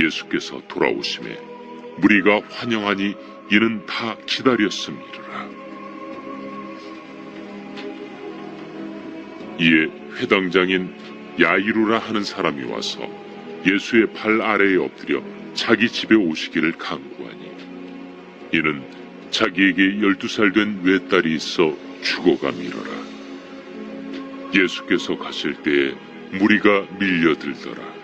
예수께서 돌아오심에 무리가 환영하니 이는 다 기다렸음이라. 이에 회당장인 야이루라 하는 사람이 와서 예수의 발 아래에 엎드려 자기 집에 오시기를 간구하니, 이는 자기에게 12살 된 외딸이 있어 죽어감이러라. 예수께서 가실 때에 무리가 밀려들더라.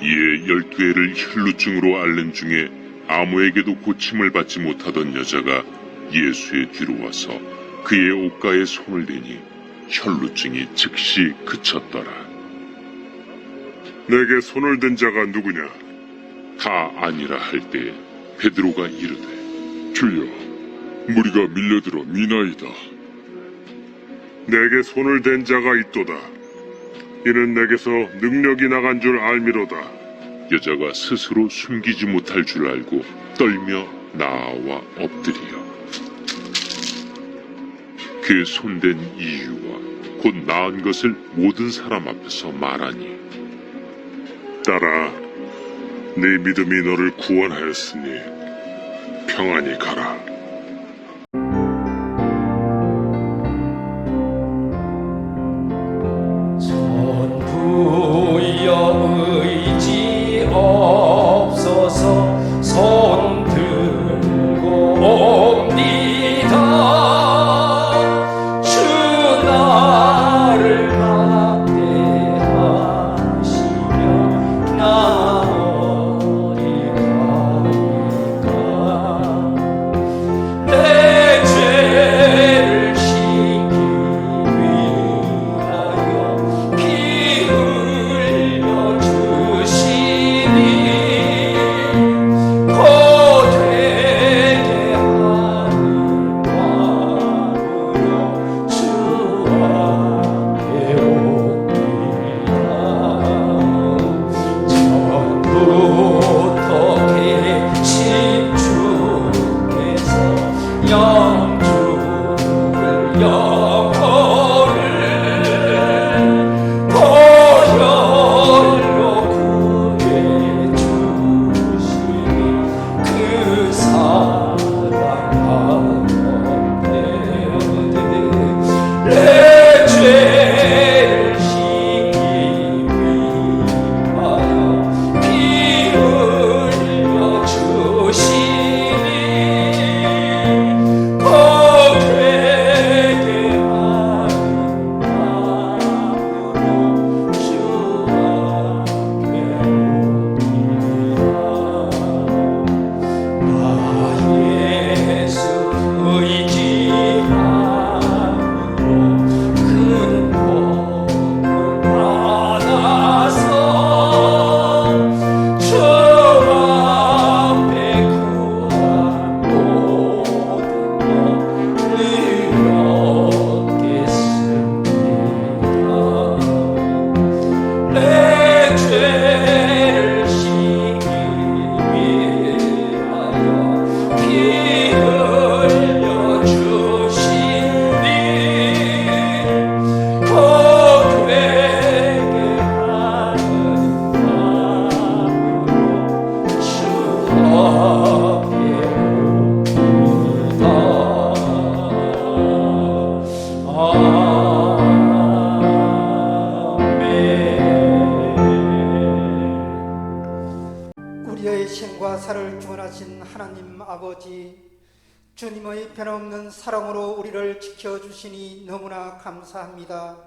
이에 12해를 혈루증으로 앓는 중에 아무에게도 고침을 받지 못하던 여자가 예수의 뒤로 와서 그의 옷가에 손을 대니 혈루증이 즉시 그쳤더라. 내게 손을 댄 자가 누구냐? 다 아니라 할 때에 베드로가 이르되, 주여, 무리가 밀려들어 미나이다. 내게 손을 댄 자가 있도다. 이는 내게서 능력이 나간 줄 알미로다. 여자가 스스로 숨기지 못할 줄 알고 떨며 나아와 엎드리어 그 손댄 이유와 곧 나은 것을 모든 사람 앞에서 말하니, 딸아, 네 믿음이 너를 구원하였으니 평안히 가라. 전부여 의지 없어서 손 들고 옵니다. 주 나를 막대하시며 나 어디 가리까. 내 죄를 씻기 위하여 피 흘려 주시니 고되게 하는 마음으로 주 앞에 옵니다. 처음부터 계신 주께서 영주를 영혼을 보혈로 구해주시니 그 사랑 가운데 내 죄를 씻기 위하여 피 흘려 주시니 고되게 하는 마음으로 주 앞에 옵니다. 나 예수 의지함으로 큰 복을 받아서 주 앞에 구한 모든 것을 얻겠습니다. 내 죄를 씻기 위하여 피 흘려 주시니 고되게 하는 마음으로 주 앞에 옵니다. 아멘. 우리의 생과 살을 주관하신 하나님 아버지, 주님의 변함없는 사랑으로 우리를 지켜주시니 너무나 감사합니다.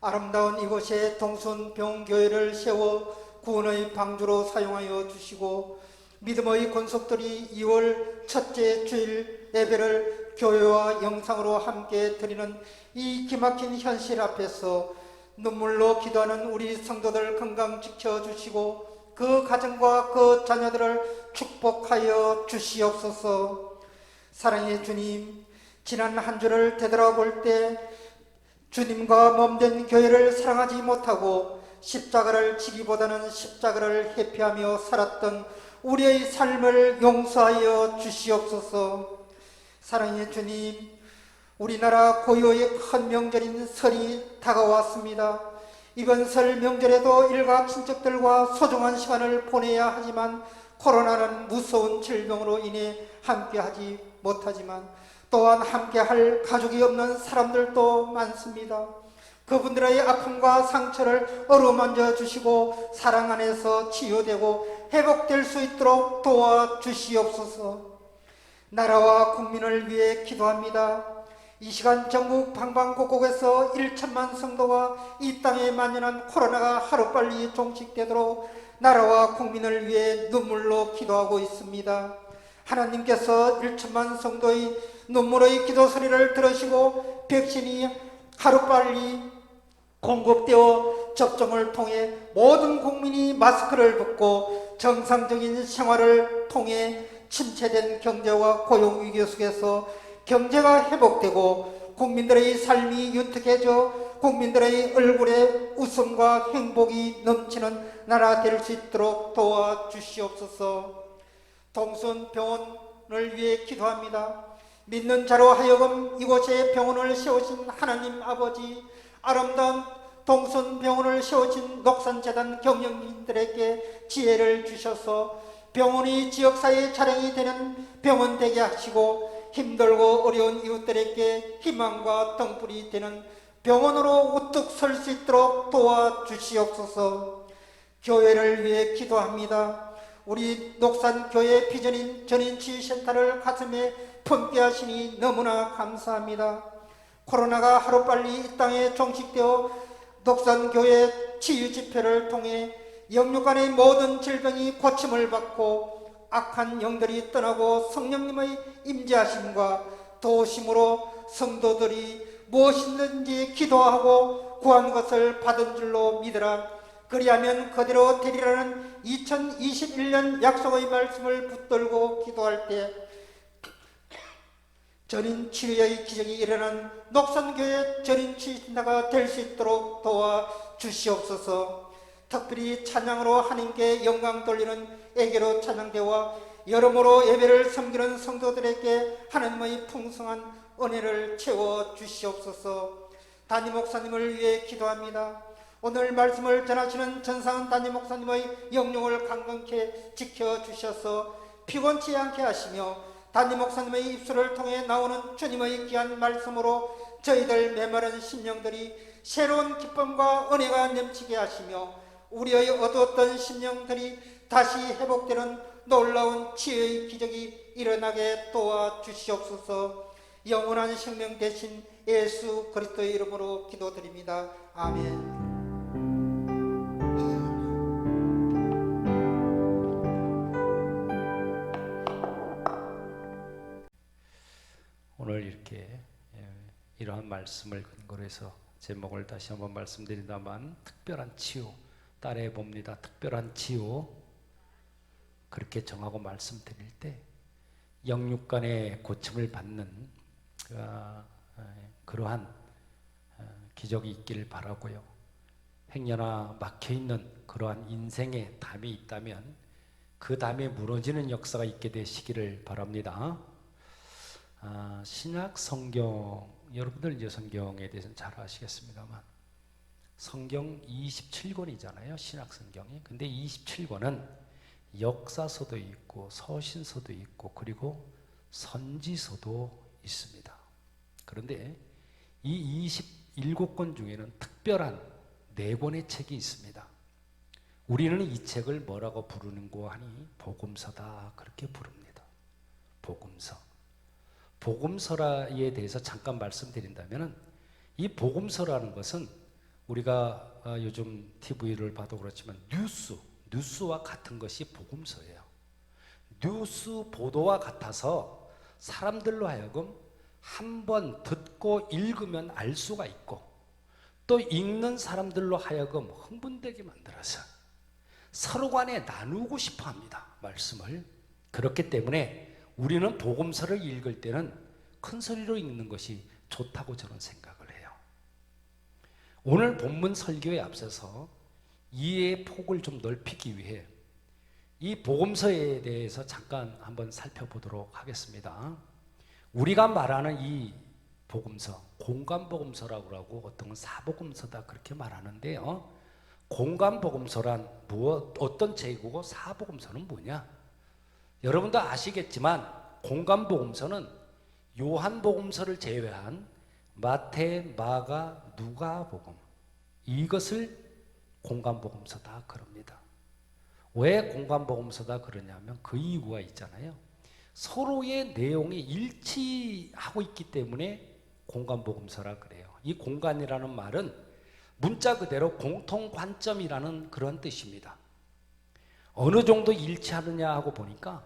아름다운 이곳에 동순병교회를 세워 구원의 방주로 사용하여 주시고, 믿음의 권속들이 2월 첫째 주일 예배를 교회와 영상으로 함께 드리는 이 기막힌 현실 앞에서 눈물로 기도하는 우리 성도들 건강 지켜주시고 그 가정과 그 자녀들을 축복하여 주시옵소서. 사랑의 주님, 지난 한 주를 되돌아볼 때 주님과 몸된 교회를 사랑하지 못하고 십자가를 지기보다는 십자가를 회피하며 살았던 우리의 삶을 용서하여 주시옵소서. 사랑의 주님, 우리나라 고유의 큰 명절인 설이 다가왔습니다. 이번 설 명절에도 일가 친척들과 소중한 시간을 보내야 하지만 코로나는 무서운 질병으로 인해 함께하지 못하지만 또한 함께할 가족이 없는 사람들도 많습니다. 그분들의 아픔과 상처를 어루만져 주시고 사랑 안에서 치유되고 회복될 수 있도록 도와주시옵소서. 나라와 국민을 위해 기도합니다. 이 시간 전국 방방곡곡에서 1천만 성도가 이 땅에 만연한 코로나가 하루빨리 종식되도록 나라와 국민을 위해 눈물로 기도하고 있습니다. 하나님께서 1천만 성도의 눈물의 기도 소리를 들으시고 백신이 하루빨리 공급되어 접종을 통해 모든 국민이 마스크를 벗고 정상적인 생활을 통해 침체된 경제와 고용 위기 속에서 경제가 회복되고 국민들의 삶이 윤택해져 국민들의 얼굴에 웃음과 행복이 넘치는 나라 될 수 있도록 도와주시옵소서. 동순병원을 위해 기도합니다. 믿는 자로 하여금 이곳에 병원을 세우신 하나님 아버지, 아름다운 동순병원을 세우신 녹산재단 경영진들에게 지혜를 주셔서 병원이 지역사회의 자랑이 되는 병원 되게 하시고 힘들고 어려운 이웃들에게 희망과 등불이 되는 병원으로 우뚝 설 수 있도록 도와주시옵소서. 교회를 위해 기도합니다. 우리 녹산교회 비전인 전인치유센터를 가슴에 품게 하시니 너무나 감사합니다. 코로나가 하루빨리 이 땅에 종식되어 녹산교회 치유집회를 통해 영육간의 모든 질병이 고침을 받고 악한 영들이 떠나고 성령님의 임재하심과 도우심으로 성도들이 무엇이든지 기도하고 구한 것을 받은 줄로 믿으라. 그리하면 그대로 되리라는 2021년 약속의 말씀을 붙들고 기도할 때 전인치유의 기적이 일어난 녹산교회 전인치유신다가 될 수 있도록 도와주시옵소서. 특별히 찬양으로 하나님께 영광 돌리는 애계로 찬양대와 여러모로 예배를 섬기는 성도들에게 하나님의 풍성한 은혜를 채워주시옵소서. 담임 목사님을 위해 기도합니다. 오늘 말씀을 전하시는 전상은 담임 목사님의 영령을 강건케 지켜주셔서 피곤치 않게 하시며 담임 목사님의 입술을 통해 나오는 주님의 귀한 말씀으로 저희들 메마른 심령들이 새로운 기쁨과 은혜가 넘치게 하시며 우리의 어두웠던 심령들이 다시 회복되는 놀라운 치유의 기적이 일어나게 도와주시옵소서. 영원한 생명 대신 예수 그리스도의 이름으로 기도드립니다. 아멘. 오늘 이렇게 이러한 말씀을 근거로 해서 제목을 다시 한번 말씀드린다만 특별한 치유 따라해 봅니다. 특별한 치유. 그렇게 정하고 말씀드릴 때 영육간의 고침을 받는 그러한 기적이 있기를 바라고요. 행여나 막혀있는 그러한 인생의 담이 있다면 그 담에 무너지는 역사가 있게 되시기를 바랍니다. 신약 성경, 여러분들 이제 성경에 대해서는 잘 아시겠습니다만 성경 27권이잖아요. 신약 성경이. 근데 27권은 역사서도 있고 서신서도 있고 그리고 선지서도 있습니다. 그런데 이 27권 중에는 특별한 4권의 책이 있습니다. 우리는 이 책을 뭐라고 부르는고 하니 복음서다 그렇게 부릅니다. 복음서. 복음서에 대해서 잠깐 말씀드린다면 이 복음서라는 것은 우리가 요즘 TV를 봐도 그렇지만 뉴스와 같은 것이 복음서예요. 뉴스 보도와 같아서 사람들로 하여금 한번 듣고 읽으면 알 수가 있고 또 읽는 사람들로 하여금 흥분되게 만들어서 서로 간에 나누고 싶어 합니다. 말씀을. 그렇기 때문에 우리는 복음서를 읽을 때는 큰 소리로 읽는 것이 좋다고 저는 생각을 해요. 오늘 본문 설교에 앞서서 이해의 폭을 좀 넓히기 위해 이 복음서에 대해서 잠깐 한번 살펴보도록 하겠습니다. 우리가 말하는 이 복음서, 공간복음서라고 하고 어떤 건 사복음서다 그렇게 말하는데요. 공간복음서란 어떤 책이고 사복음서는 뭐냐? 여러분도 아시겠지만 공간복음서는 요한복음서를 제외한 마태, 마가, 누가복음 이것을 공간복음서다 그럽니다. 왜 공간복음서다 그러냐면 그 이유가 있잖아요. 서로의 내용이 일치하고 있기 때문에 공간복음서라 그래요. 이 공간이라는 말은 문자 그대로 공통관점이라는 그런 뜻입니다. 어느 정도 일치하느냐 하고 보니까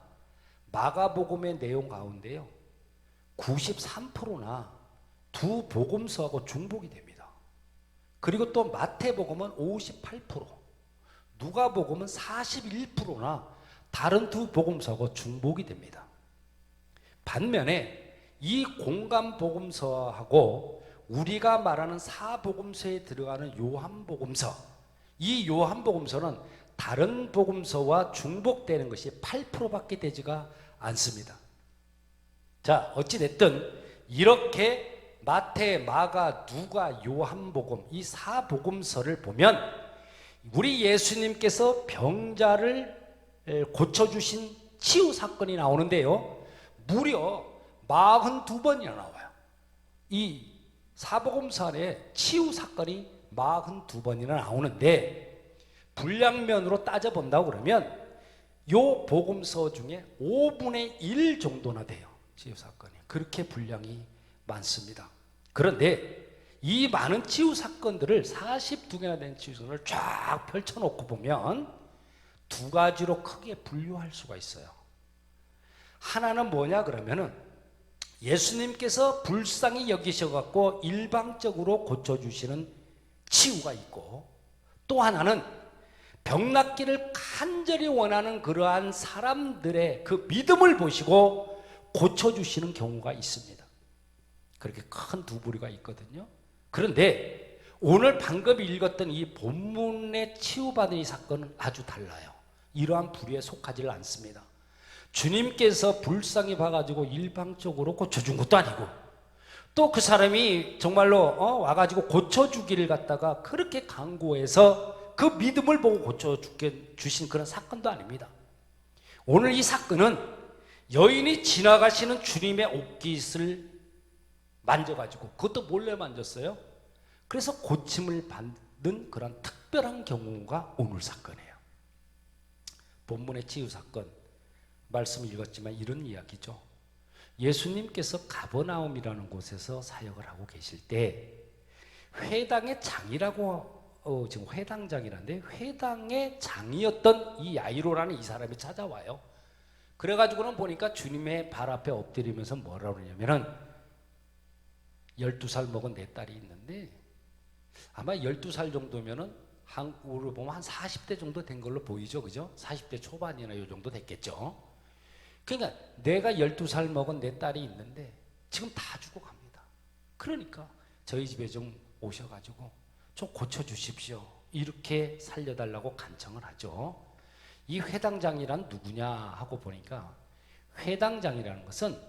마가복음의 내용 가운데요 93%나 두 복음서하고 중복이 됩니다. 그리고 또 마태복음은 58%, 누가복음은 41%나 다른 두 복음서하고 중복이 됩니다. 반면에 이 공간복음서하고 우리가 말하는 사복음서에 들어가는 요한복음서, 이 요한복음서는 다른 복음서와 중복되는 것이 8%밖에 되지가 않습니다. 자, 어찌됐든 이렇게 마태, 마가, 누가, 요한복음 이 사복음서를 보면 우리 예수님께서 병자를 고쳐주신 치유 사건이 나오는데요 무려 42번이나 나와요. 이 사복음서 안에 치유 사건이 42번이나 나오는데 분량면으로 따져본다고 그러면 요 복음서 중에 5분의 1 정도나 돼요. 치유 사건이. 그렇게 분량이 많습니다. 그런데 이 많은 치유 사건들을 42개나 된 치유 사건을 쫙 펼쳐놓고 보면 두 가지로 크게 분류할 수가 있어요. 하나는 뭐냐 그러면은 예수님께서 불쌍히 여기셔갖고 일방적으로 고쳐주시는 치유가 있고, 또 하나는 병낫기를 간절히 원하는 그러한 사람들의 그 믿음을 보시고 고쳐주시는 경우가 있습니다. 그렇게 큰 두 부류가 있거든요. 그런데 오늘 방금 읽었던 이 본문의 치유받은 이 사건은 아주 달라요. 이러한 부류에 속하지를 않습니다. 주님께서 불쌍히 봐가지고 일방적으로 고쳐준 것도 아니고, 또 그 사람이 정말로 와가지고 고쳐주기를 갖다가 그렇게 강구해서 그 믿음을 보고 고쳐주신 그런 사건도 아닙니다. 오늘 이 사건은 여인이 지나가시는 주님의 옷깃을 만져가지고, 그것도 몰래 만졌어요. 그래서 고침을 받는 그런 특별한 경우가 오늘 사건이에요. 본문의 치유 사건 말씀을 읽었지만 이런 이야기죠. 예수님께서 가버나움이라는 곳에서 사역을 하고 계실 때 회당의 장이라고 지금 회당장이라는데 회당의 장이었던 이 야이로라는 이 사람이 찾아와요. 그래가지고는 보니까 주님의 발 앞에 엎드리면서 뭐라고 그러냐면은 12살 먹은 내 딸이 있는데 아마 12살 정도면은 한국으로 보면 한 40대 정도 된 걸로 보이죠, 그죠? 40대 초반이나 요 정도 됐겠죠. 그러니까 내가 12살 먹은 내 딸이 있는데 지금 다 죽어갑니다. 그러니까 저희 집에 좀 오셔가지고 좀 고쳐주십시오. 이렇게 살려달라고 간청을 하죠. 이 회당장이란 누구냐 하고 보니까 회당장이라는 것은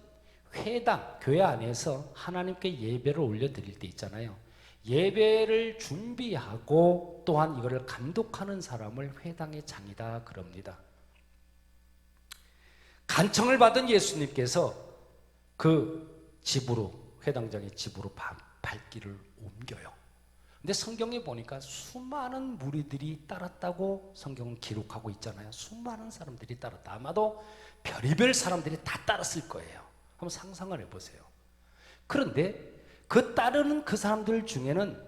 회당, 교회 안에서 하나님께 예배를 올려드릴 때 있잖아요. 예배를 준비하고 또한 이거를 감독하는 사람을 회당의 장이다 그럽니다. 간청을 받은 예수님께서 그 집으로, 회당장의 집으로 발길을 옮겨요. 근데 성경에 보니까 수많은 무리들이 따랐다고 성경은 기록하고 있잖아요. 수많은 사람들이 따랐다. 아마도 별의별 사람들이 다 따랐을 거예요. 한번 상상을 해보세요. 그런데 그 따르는 그 사람들 중에는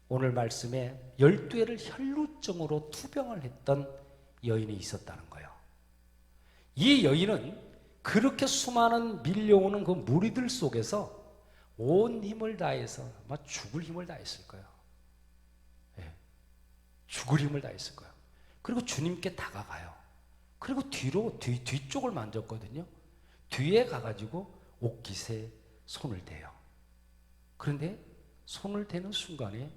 오늘 말씀에 12회를 혈루증으로 투병을 했던 여인이 있었다는 거예요. 이 여인은 그렇게 수많은 밀려오는 그 무리들 속에서 온 힘을 다해서 아마 죽을 힘을 다했을 거예요. 예, 죽을 힘을 다했을 거예요. 그리고 주님께 다가가요. 그리고 뒤쪽을 만졌거든요. 뒤에 가가지고 옷깃에 손을 대요. 그런데 손을 대는 순간에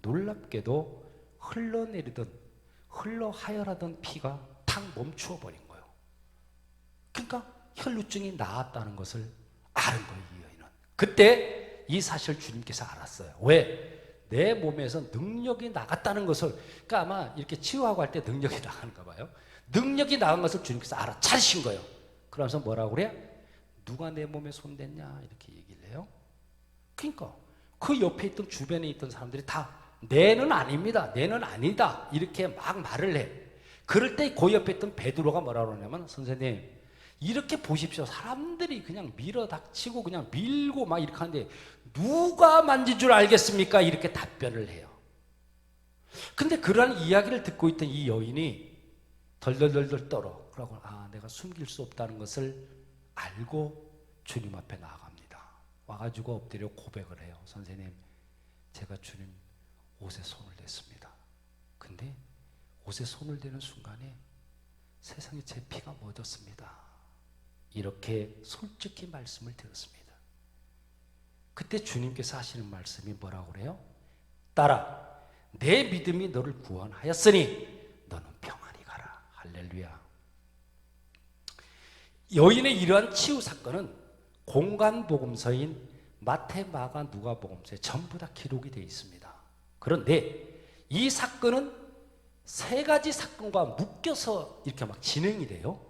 놀랍게도 흘러 하혈하던 피가 탁 멈추어 버린 거예요. 그러니까 혈루증이 나았다는 것을 아는 거예요, 이 여인은. 그때 이 사실을 주님께서 알았어요. 왜? 내 몸에서 능력이 나갔다는 것을, 그러니까 아마 이렇게 치유하고 할 때 능력이 나가는가 봐요. 능력이 나간 것을 주님께서 알아차리신 거예요. 그러면서 뭐라고 그래? 누가 내 몸에 손댔냐? 이렇게 얘기를 해요. 그러니까 그 옆에 있던 주변에 있던 사람들이 다 내는 아닙니다. 내는 아니다. 이렇게 막 말을 해. 그럴 때 그 옆에 있던 베드로가 뭐라고 그러냐면, 선생님 이렇게 보십시오. 사람들이 그냥 밀어닥치고 그냥 밀고 막 이렇게 하는데 누가 만진 줄 알겠습니까? 이렇게 답변을 해요. 근데 그러한 이야기를 듣고 있던 이 여인이 덜덜덜덜 떨어. 그러고 내가 숨길 수 없다는 것을 알고 주님 앞에 나아갑니다. 와가지고 엎드려 고백을 해요. 선생님, 제가 주님 옷에 손을 댔습니다. 근데 옷에 손을 대는 순간에 세상에 제 피가 멎었습니다. 이렇게 솔직히 말씀을 드렸습니다. 그때 주님께서 하시는 말씀이 뭐라고 그래요? 딸아, 내 믿음이 너를 구원하였으니 너는 평안히 가라. 할렐루야. 여인의 이러한 치유 사건은 공간 복음서인 마태, 마가, 누가 복음서에 전부 다 기록이 되어 있습니다. 그런데 이 사건은 세 가지 사건과 묶여서 이렇게 막 진행이 돼요.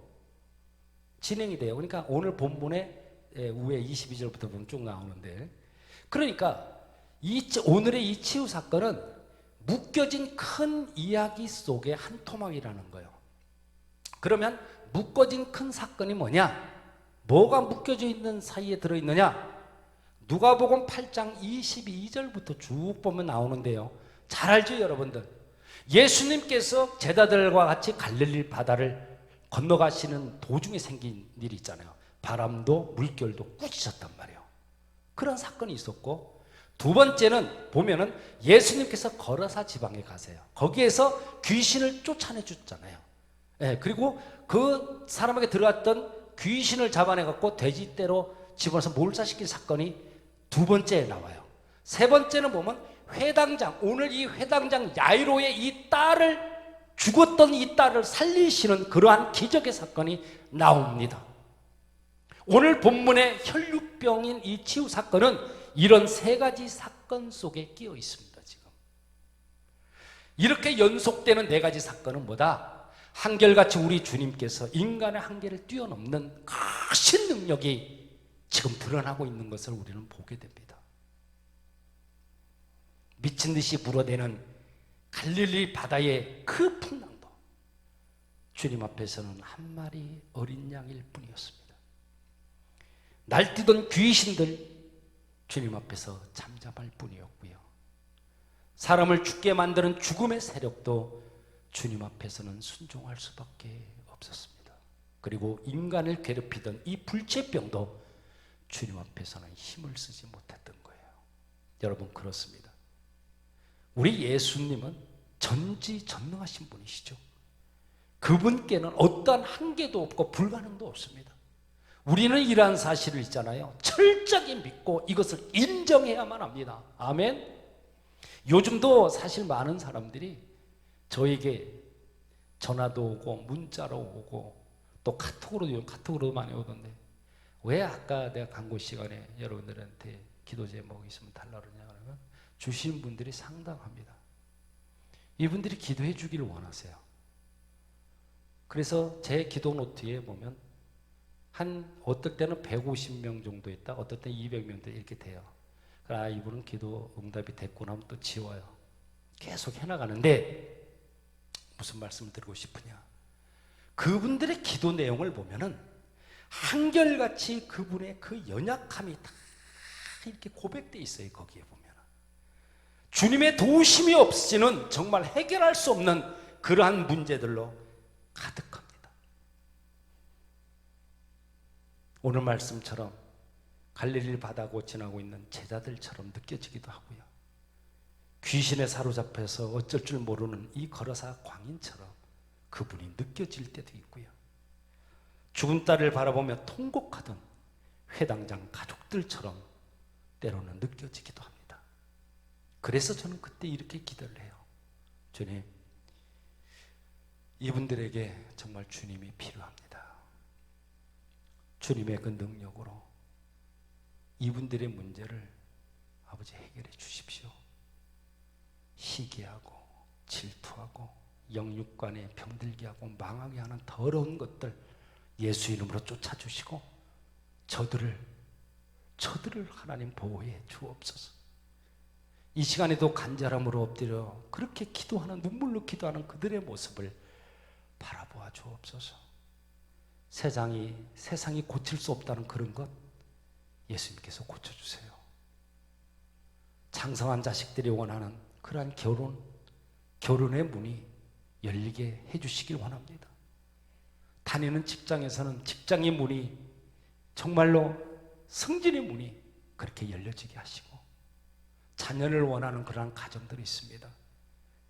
그러니까 오늘 본문에 우에 22절부터 보면 쭉 나오는데, 그러니까 오늘의 이 치유 사건은 묶여진 큰 이야기 속의 한 토막이라는 거예요. 그러면 묶어진 큰 사건이 뭐냐? 뭐가 묶여져 있는 사이에 들어있느냐? 누가복음 8장 22절부터 쭉 보면 나오는데요. 잘 알죠, 여러분들? 예수님께서 제자들과 같이 갈릴리 바다를 건너가시는 도중에 생긴 일이 있잖아요. 바람도 물결도 꾸짖었단 말이에요. 그런 사건이 있었고, 두 번째는 보면은 예수님께서 거라사 지방에 가세요. 거기에서 귀신을 쫓아내 줬잖아요. 그리고 그 사람에게 들어왔던 귀신을 잡아내갖고 돼지떼로 집어넣어서 몰살시킨 사건이 두 번째에 나와요. 세 번째는 보면 회당장, 오늘 이 회당장 야이로의 이 딸을, 죽었던 이 딸을 살리시는 그러한 기적의 사건이 나옵니다. 오늘 본문의 혈류병인 이 치유 사건은 이런 세 가지 사건 속에 끼어 있습니다. 지금 이렇게 연속되는 네 가지 사건은 뭐다? 한결같이 우리 주님께서 인간의 한계를 뛰어넘는 크신 능력이 지금 드러나고 있는 것을 우리는 보게 됩니다. 미친 듯이 불어대는 갈릴리 바다의 그 풍랑도 주님 앞에서는 한 마리 어린 양일 뿐이었습니다. 날뛰던 귀신들 주님 앞에서 잠잠할 뿐이었고요. 사람을 죽게 만드는 죽음의 세력도 주님 앞에서는 순종할 수밖에 없었습니다. 그리고 인간을 괴롭히던 이 불치병도 주님 앞에서는 힘을 쓰지 못했던 거예요. 여러분, 그렇습니다. 우리 예수님은 전지전능하신 분이시죠. 그분께는 어떠한 한계도 없고 불가능도 없습니다. 우리는 이러한 사실을 있잖아요. 철저히 믿고 이것을 인정해야만 합니다. 아멘. 요즘도 사실 많은 사람들이 저에게 전화도 오고 문자로 오고 또 카톡으로도 많이 오던데, 왜 아까 내가 광고 시간에 여러분들한테 기도 제목 있으면 달라 그러냐 그러면 주신 분들이 상당합니다. 이분들이 기도해 주기를 원하세요. 그래서 제 기도 노트에 보면 어떨 때는 150명 정도 있다, 어떨 때는 200명 이렇게 돼요. 이분은 기도 응답이 됐고 나면 또 지워요. 계속 해나가는데 무슨 말씀을 드리고 싶으냐? 그분들의 기도 내용을 보면은 한결같이 그분의 그 연약함이 다 이렇게 고백되어 있어요. 거기에 보면 주님의 도우심이 없이는 정말 해결할 수 없는 그러한 문제들로 가득합니다. 오늘 말씀처럼 갈릴리 바다고 지나고 있는 제자들처럼 느껴지기도 하고요. 귀신에 사로잡혀서 어쩔 줄 모르는 이 거라사 광인처럼 그분이 느껴질 때도 있고요. 죽은 딸을 바라보며 통곡하던 회당장 가족들처럼 때로는 느껴지기도 합니다. 그래서 저는 그때 이렇게 기도를 해요. 주님, 이분들에게 정말 주님이 필요합니다. 주님의 그 능력으로 이분들의 문제를 아버지 해결해 주십시오. 희귀하고 질투하고 영육간에 병들게 하고 망하게 하는 더러운 것들 예수 이름으로 쫓아주시고 저들을 하나님 보호해 주옵소서. 이 시간에도 간절함으로 엎드려 그렇게 기도하는, 눈물로 기도하는 그들의 모습을 바라보아 주옵소서. 세상이 고칠 수 없다는 그런 것 예수님께서 고쳐주세요. 장성한 자식들이 원하는 그러한 결혼의 문이 열리게 해주시길 원합니다. 다니는 직장에서는 직장의 문이 정말로 승진의 문이 그렇게 열려지게 하시고, 자녀를 원하는 그러한 가정들이 있습니다.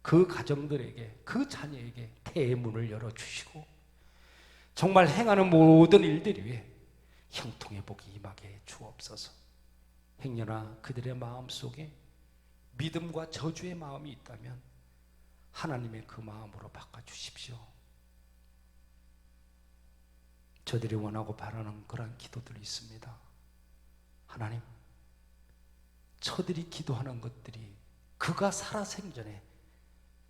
그 가정들에게, 그 자녀에게 태의 문을 열어주시고, 정말 행하는 모든 일들 위에 형통의 복이 임하게 해 주옵소서. 행여나 그들의 마음속에 믿음과 저주의 마음이 있다면 하나님의 그 마음으로 바꿔주십시오. 저들이 원하고 바라는 그런 기도들이 있습니다. 하나님, 저들이 기도하는 것들이 그가 살아생전에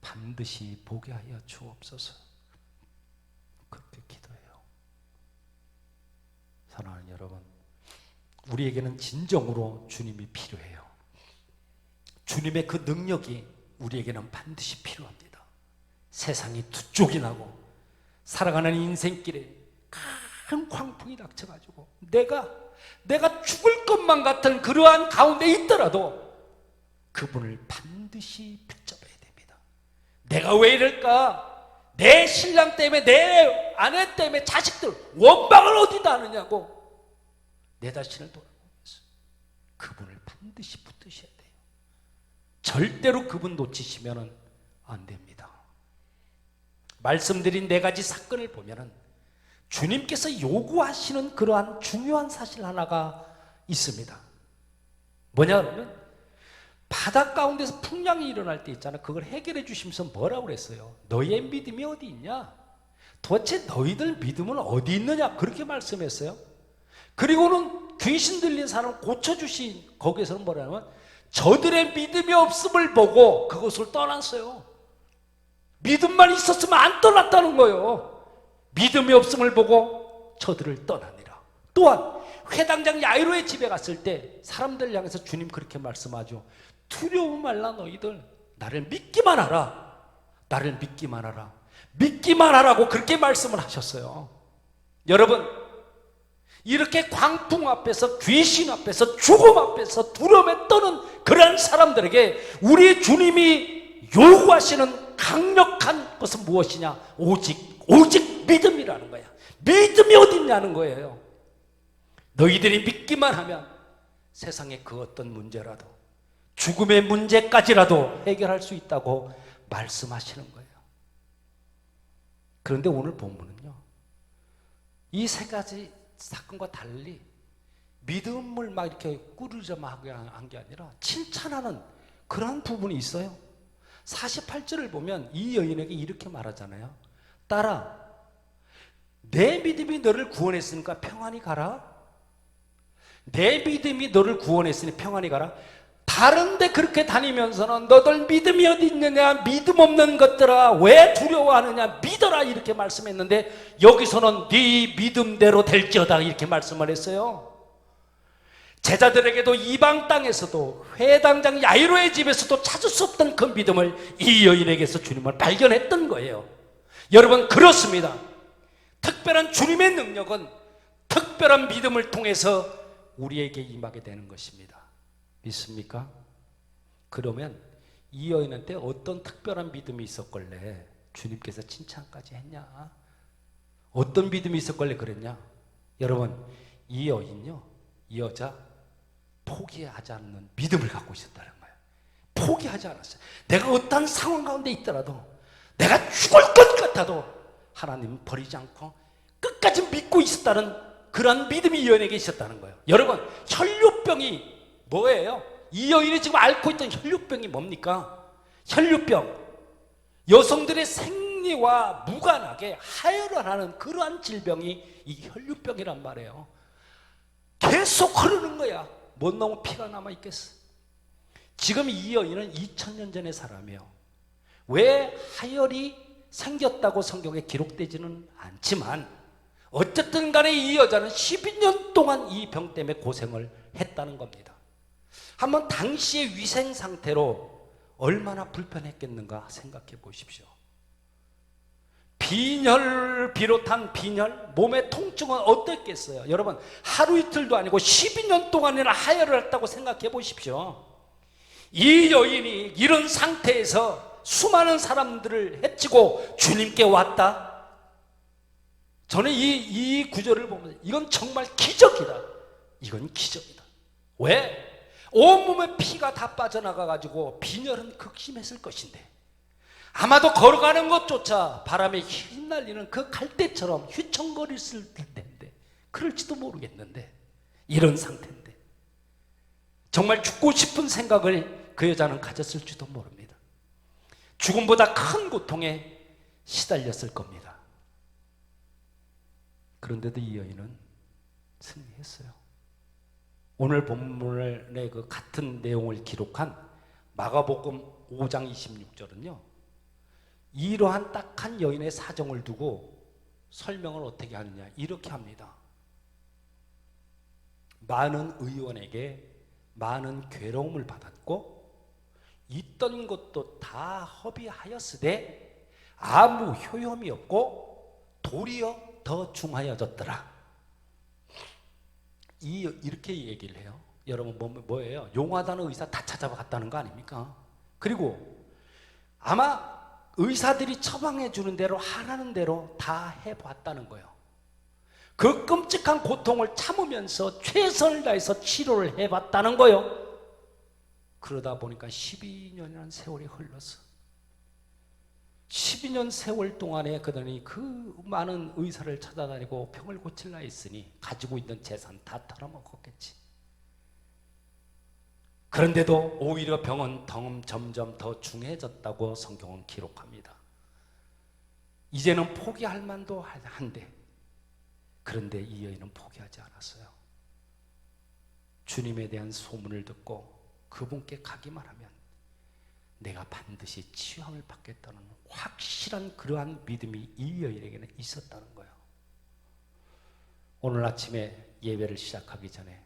반드시 보게 하여 주옵소서. 그렇게 기도해요. 사랑하는 여러분, 우리에게는 진정으로 주님이 필요해요. 주님의 그 능력이 우리에게는 반드시 필요합니다. 세상이 두 쪽이 나고 살아가는 인생길에 큰 광풍이 닥쳐가지고 내가 죽을 것만 같은 그러한 가운데 있더라도 그분을 반드시 붙잡아야 됩니다. 내가 왜 이럴까? 내 신랑 때문에, 내 아내 때문에, 자식들 원망을 어디다 하느냐고 내 자신을 돌아보면서 그분을 반드시 붙드셔야 돼요. 절대로 그분 놓치시면 안 됩니다. 말씀드린 4가지 사건을 보면은 주님께서 요구하시는 그러한 중요한 사실 하나가 있습니다. 뭐냐 그러면 바다 가운데서 풍랑이 일어날 때 있잖아. 그걸 해결해 주시면서 뭐라고 그랬어요? 너희의 믿음이 어디 있냐? 도대체 너희들 믿음은 어디 있느냐? 그렇게 말씀했어요. 그리고는 귀신 들린 사람을 고쳐주신 거기에서는 뭐라냐면 저들의 믿음이 없음을 보고 그것을 떠났어요. 믿음만 있었으면 안 떠났다는 거예요. 믿음이 없음을 보고 저들을 떠나니라. 또한 회당장 야이로의 집에 갔을 때 사람들 향해서 주님 그렇게 말씀하죠. 두려워 말라 너희들. 나를 믿기만 하라. 나를 믿기만 하라. 믿기만 하라고 그렇게 말씀을 하셨어요. 여러분, 이렇게 광풍 앞에서, 귀신 앞에서, 죽음 앞에서 두려움에 떠는 그런 사람들에게 우리 주님이 요구하시는 강력한 것은 무엇이냐? 오직 믿음이라는 거야. 믿음이 어디 있냐는 거예요. 너희들이 믿기만 하면 세상의 그 어떤 문제라도, 죽음의 문제까지라도 해결할 수 있다고 말씀하시는 거예요. 그런데 오늘 본문은요, 이 3가지 사건과 달리 믿음을 막 이렇게 꾸르자마하게 한 게 아니라 칭찬하는 그런 부분이 있어요. 48절을 보면 이 여인에게 이렇게 말하잖아요. 딸아, 내 믿음이 너를 구원했으니까 평안히 가라. 내 믿음이 너를 구원했으니 평안히 가라. 다른데 그렇게 다니면서는 너들 믿음이 어디 있느냐, 믿음 없는 것들아 왜 두려워하느냐, 믿어라 이렇게 말씀했는데 여기서는 네 믿음대로 될지어다 이렇게 말씀을 했어요. 제자들에게도 이방 땅에서도 회당장 야이로의 집에서도 찾을 수 없던 그 믿음을 이 여인에게서 주님을 발견했던 거예요. 여러분, 그렇습니다. 특별한 주님의 능력은 특별한 믿음을 통해서 우리에게 임하게 되는 것입니다. 믿습니까? 그러면 이 여인한테 어떤 특별한 믿음이 있었걸래 주님께서 칭찬까지 했냐? 어떤 믿음이 있었걸래 그랬냐? 여러분, 이 여인요, 이 여자 포기하지 않는 믿음을 갖고 있었다는 거예요. 포기하지 않았어요. 내가 어떤 상황 가운데 있더라도, 내가 죽을 것 같아도 하나님은 버리지 않고 끝까지 믿고 있었다는 그런 믿음이 이 여인에게 있었다는 거예요. 여러분, 혈류병이 뭐예요? 이 여인이 지금 앓고 있던 혈류병이 뭡니까? 혈류병, 여성들의 생리와 무관하게 하혈을 그러한 질병이 이 혈류병이란 말이에요. 계속 흐르는 거야. 못 나오면 피가 남아있겠어. 지금 이 여인은 2000년 전의 사람이에요. 왜 하혈이 생겼다고 성경에 기록되지는 않지만 어쨌든 간에 이 여자는 12년 동안 이 병 때문에 고생을 했다는 겁니다. 한번 당시의 위생 상태로 얼마나 불편했겠는가 생각해 보십시오. 빈혈을 비롯한 빈혈, 몸의 통증은 어땠겠어요? 여러분, 하루 이틀도 아니고 12년 동안이나 하혈을 했다고 생각해 보십시오. 이 여인이 이런 상태에서 수많은 사람들을 해치고 주님께 왔다? 저는 이 구절을 보면서 이건 정말 기적이다. 이건 기적이다. 왜? 온몸에 피가 다 빠져나가가지고 빈혈은 극심했을 것인데 아마도 걸어가는 것조차 바람에 휘날리는 그 갈대처럼 휘청거렸을 텐데 그럴지도 모르겠는데 이런 상태인데 정말 죽고 싶은 생각을 그 여자는 가졌을지도 모릅니다. 죽음보다 큰 고통에 시달렸을 겁니다. 그런데도 이 여인은 승리했어요. 오늘 본문의 그 같은 내용을 기록한 마가복음 5장 26절은요, 이러한 딱한 여인의 사정을 두고 설명을 어떻게 하느냐, 이렇게 합니다. 많은 의원에게 많은 괴로움을 받았고 있던 것도 다 허비하였으되 아무 효험이 없고 도리어 더 중하여졌더라. 이렇게 얘기를 해요. 여러분 뭐예요? 용하다는 의사 다 찾아갔다는 거 아닙니까? 그리고 아마 의사들이 처방해 주는 대로 하라는 대로 다 해봤다는 거예요. 그 끔찍한 고통을 참으면서 최선을 다해서 치료를 해봤다는 거예요. 그러다 보니까 12년이라는 세월이 흘렀어. 12년 세월 동안에 그들이 그 많은 의사를 찾아다니고 병을 고칠라 했으니 가지고 있는 재산 다 털어먹었겠지. 그런데도 오히려 병은 점점 더 중해졌다고 성경은 기록합니다. 이제는 포기할 만도 한데, 그런데 이 여인은 포기하지 않았어요. 주님에 대한 소문을 듣고 그분께 가기만 하면 내가 반드시 치유함을 받겠다는 확실한 그러한 믿음이 이 여인에게는 있었다는 거예요. 오늘 아침에 예배를 시작하기 전에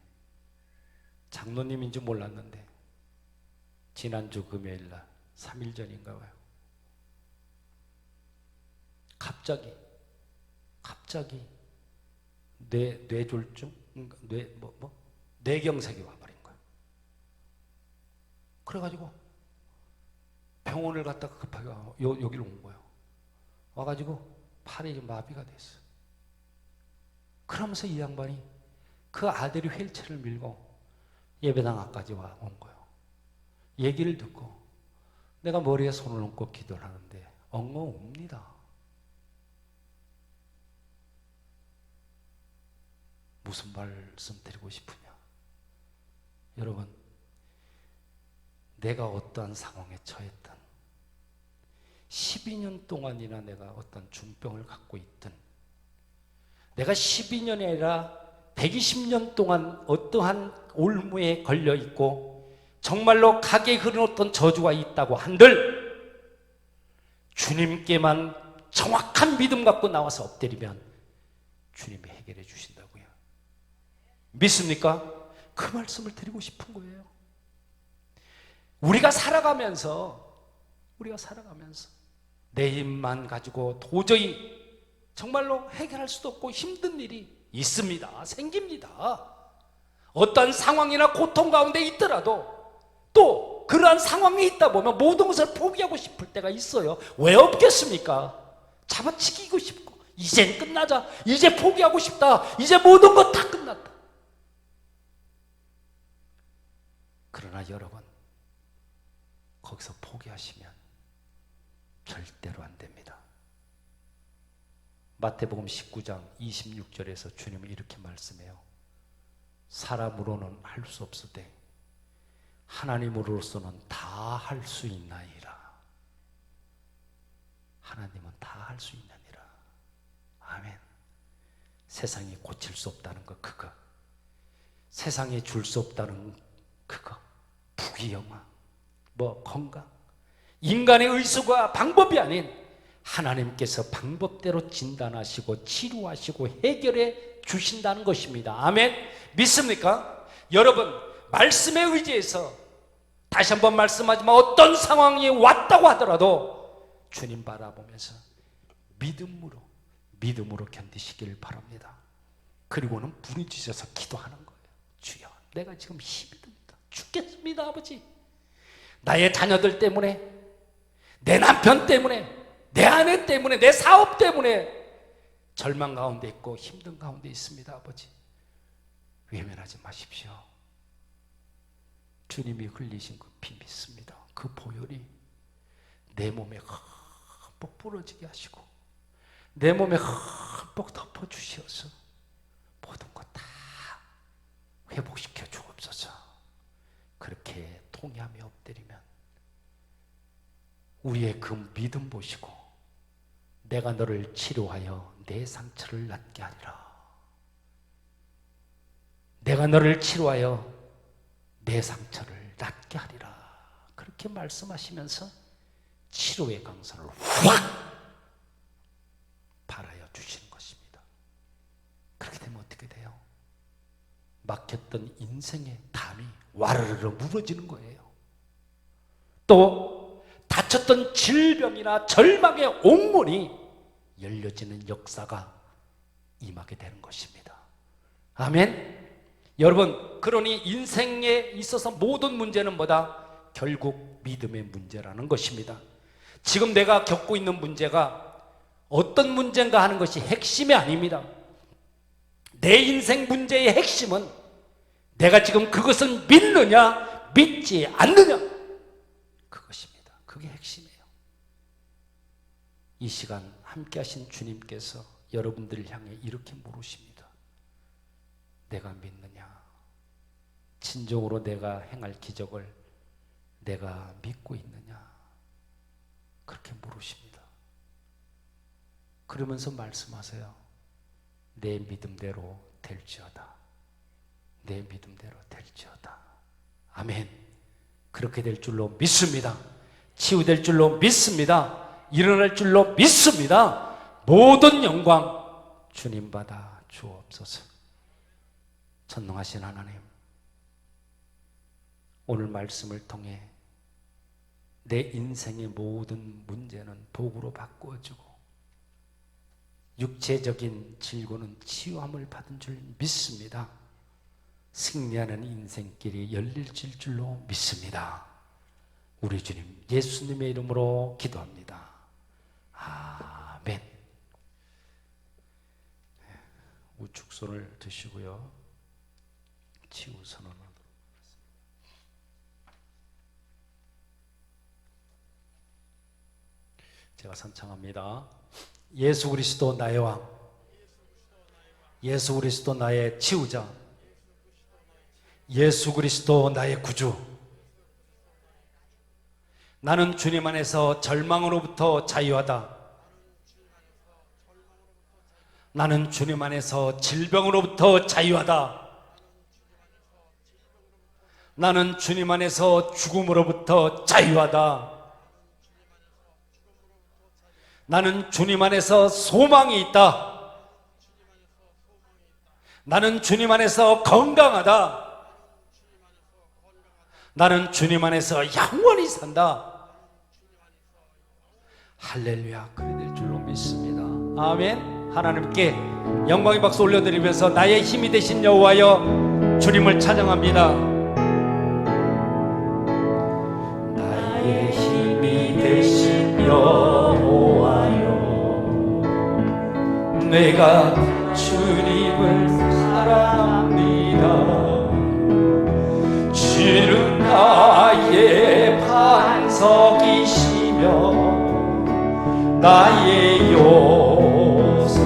장로님인 줄 몰랐는데 지난주 금요일날 3일 전인가 봐요. 갑자기 뇌졸중? 뇌경색이 와버린 거예요. 그래가지고 병원을 갔다가 급하게 여기로 온 거예요. 와가지고 팔이 마비가 됐어. 그러면서 이 양반이 그 아들이 휠체어를 밀고 예배당 앞까지 온 거예요. 얘기를 듣고 내가 머리에 손을 얹고 기도를 하는데 엉엉 웁니다. 무슨 말씀 드리고 싶으냐? 여러분, 내가 어떠한 상황에 처했든 12년 동안이나 내가 어떤 중병을 갖고 있든 내가 12년이 아니라 120년 동안 어떠한 올무에 걸려 있고 정말로 각에 흐르는 저주가 있다고 한들 주님께만 정확한 믿음 갖고 나와서 엎드리면 주님이 해결해 주신다고요. 믿습니까? 그 말씀을 드리고 싶은 거예요. 우리가 살아가면서 내 힘만 가지고 도저히 정말로 해결할 수도 없고 힘든 일이 있습니다. 생깁니다. 어떤 상황이나 고통 가운데 있더라도 또 그러한 상황이 있다 보면 모든 것을 포기하고 싶을 때가 있어요. 왜 없겠습니까? 잡아치기고 싶고 이젠 끝나자, 이제 포기하고 싶다, 이제 모든 것 다 끝났다. 그러나 여러분, 거기서 포기하시면 절대로 안 됩니다. 마태복음 19장 26절에서 주님은 이렇게 말씀해요. 사람으로는 할 수 없으되 하나님으로서는 다 할 수 있나이다. 하나님은 다 할 수 있나니라. 아멘. 세상이 고칠 수 없다는 것, 그거. 세상에 줄 수 없다는 그거. 부귀영화, 건강. 인간의 의수가 방법이 아닌 하나님께서 방법대로 진단하시고 치료하시고 해결해 주신다는 것입니다. 아멘. 믿습니까? 여러분, 말씀에 의지해서 다시 한번 말씀하지만 어떤 상황이 왔다고 하더라도 주님 바라보면서 믿음으로 견디시길 바랍니다. 그리고는 부르짖어서 기도하는 거예요. 주여, 내가 지금 힘이 듭니다. 죽겠습니다, 아버지. 나의 자녀들 때문에, 내 남편 때문에, 내 아내 때문에, 내 사업 때문에 절망 가운데 있고 힘든 가운데 있습니다, 아버지. 외면하지 마십시오. 주님이 흘리신 그 피 믿습니다. 그 보혈이 내 몸에 흠뻑 부러지게 하시고 내 몸에 흠뻑 덮어주시어서 모든 것 다 회복시켜 주옵소서. 그렇게 통회하며 엎드리면 우리의 그 믿음 보시고 내가 너를 치료하여 내 상처를 낫게 하리라. 내가 너를 치료하여 내 상처를 낫게 하리라. 그렇게 말씀하시면서 치료의 강선을 확 발하여 주시는 것입니다. 그렇게 되면 어떻게 돼요? 막혔던 인생의 담이 와르르 무너지는 거예요. 또 다쳤던 질병이나 절망의 옥문이 열려지는 역사가 임하게 되는 것입니다. 아멘. 여러분, 그러니 인생에 있어서 모든 문제는 뭐다? 결국 믿음의 문제라는 것입니다. 지금 내가 겪고 있는 문제가 어떤 문제인가 하는 것이 핵심이 아닙니다. 내 인생 문제의 핵심은 내가 지금 그것을 믿느냐 믿지 않느냐, 그것입니다. 그게 핵심이에요. 이 시간 함께 하신 주님께서 여러분들을 향해 이렇게 물으십니다. 내가 믿느냐? 진정으로 내가 행할 기적을 내가 믿고 있느냐? 그렇게 물으십니다. 그러면서 말씀하세요. 내 믿음대로 될지어다. 내 믿음대로 될지어다. 아멘. 그렇게 될 줄로 믿습니다. 치유될 줄로 믿습니다. 일어날 줄로 믿습니다. 모든 영광 주님 받아 주옵소서. 전능하신 하나님, 오늘 말씀을 통해 내 인생의 모든 문제는 복으로 바꾸어지고 육체적인 질고는 치유함을 받은 줄 믿습니다. 승리하는 인생길이 열릴질 줄로 믿습니다. 우리 주님 예수님의 이름으로 기도합니다. 아멘. 우측 손을 드시고요. 치유 선언하도록 하겠습니다. 제가 선창합니다. 예수 그리스도 나의 왕, 예수 그리스도 나의 치유자, 예수 그리스도 나의 구주. 나는 주님 안에서 절망으로부터 자유하다. 나는 주님 안에서 질병으로부터 자유하다. 나는 주님 안에서 죽음으로부터 자유하다. 나는 주님 안에서 소망이 있다. 나는 주님 안에서 건강하다. 나는 주님 안에서 영원히 산다. 할렐루야. 그래 될 줄로 믿습니다. 아멘. 하나님께 영광의 박수 올려드리면서 나의 힘이 되신 여호와여 주님을 찬양합니다. 나의 힘이 되신 여호와여, 내가 주님을 사랑합니다. 주는 나의 반석이시며 나의 요새시라.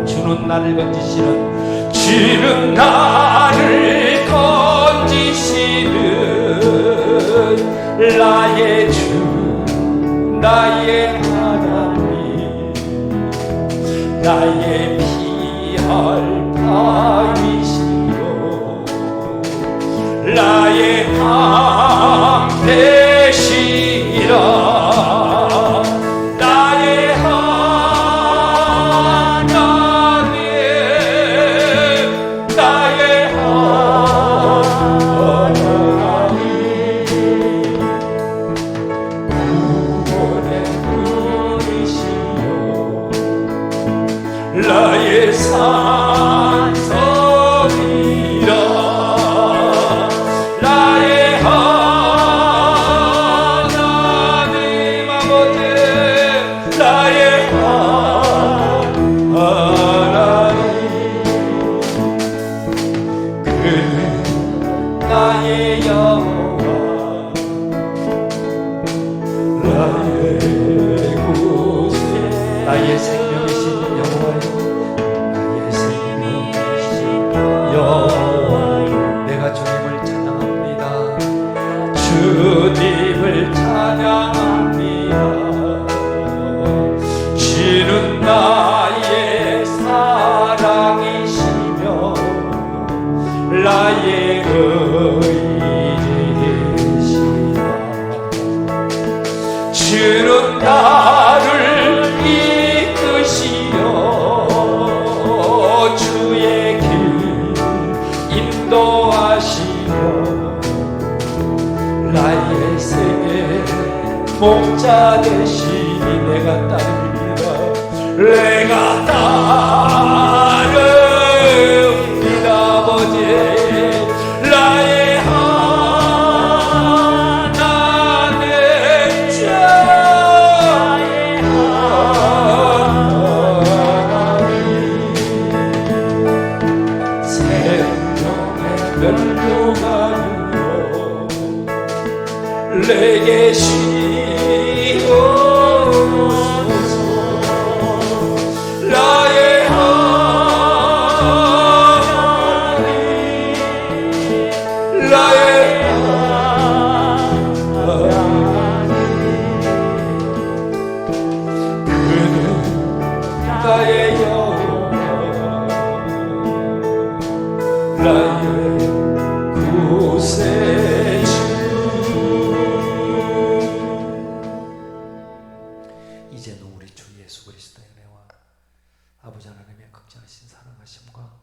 주는 나를 건지시는, 주는 나를 건지시는 나의 주, 나의 하나님, 나의 피할 바위시여, 나의 되시라 나의 하나님 나의 하나님 구원의 분이시여 나의 산성이라 나의 하나님 아버지 나의 하나님 그는 나의 여호와 나의 곳에 나의 생명이신 여호와여, 나의 생명이신 여호와여, 내가 주님을 찬양합니다. 주님을 찬양합니다. 주는 나의 사랑이시며 나의 의지시라. 주는 나를 이끄시어 주의 길 인도하시며 나의 생에 목자 되시니 내가 따릅니다. 내가 따릅니다 아버지 나의 하나님 나의 하나님 생명의 멸류관으로 내게 시오소서 나의 하나님 나의 하나님 그는 나의 여호와 나의 구세주 이제는 우리 주 예수 그리스도의 은혜와 아버지 하나님의 극진하신 사랑하심과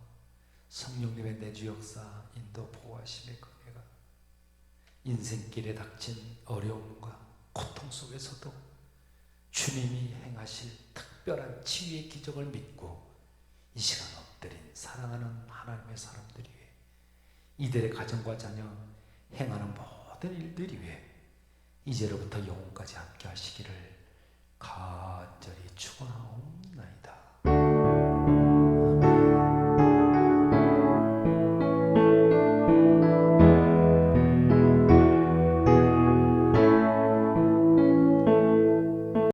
성령님의 내주 역사 인도 보호하심의 은혜가 인생길에 닥친 어려움과 고통 속에서도 주님이 행하실 특별한 치유의 기적을 믿고 이 시간 엎드린 사랑하는 하나님의 사람들이 위해 이들의 가정과 자녀 행하는 모든 일들이 위해 이제로부터 영원까지 함께 하시기를 간절히 축원하옵나이다.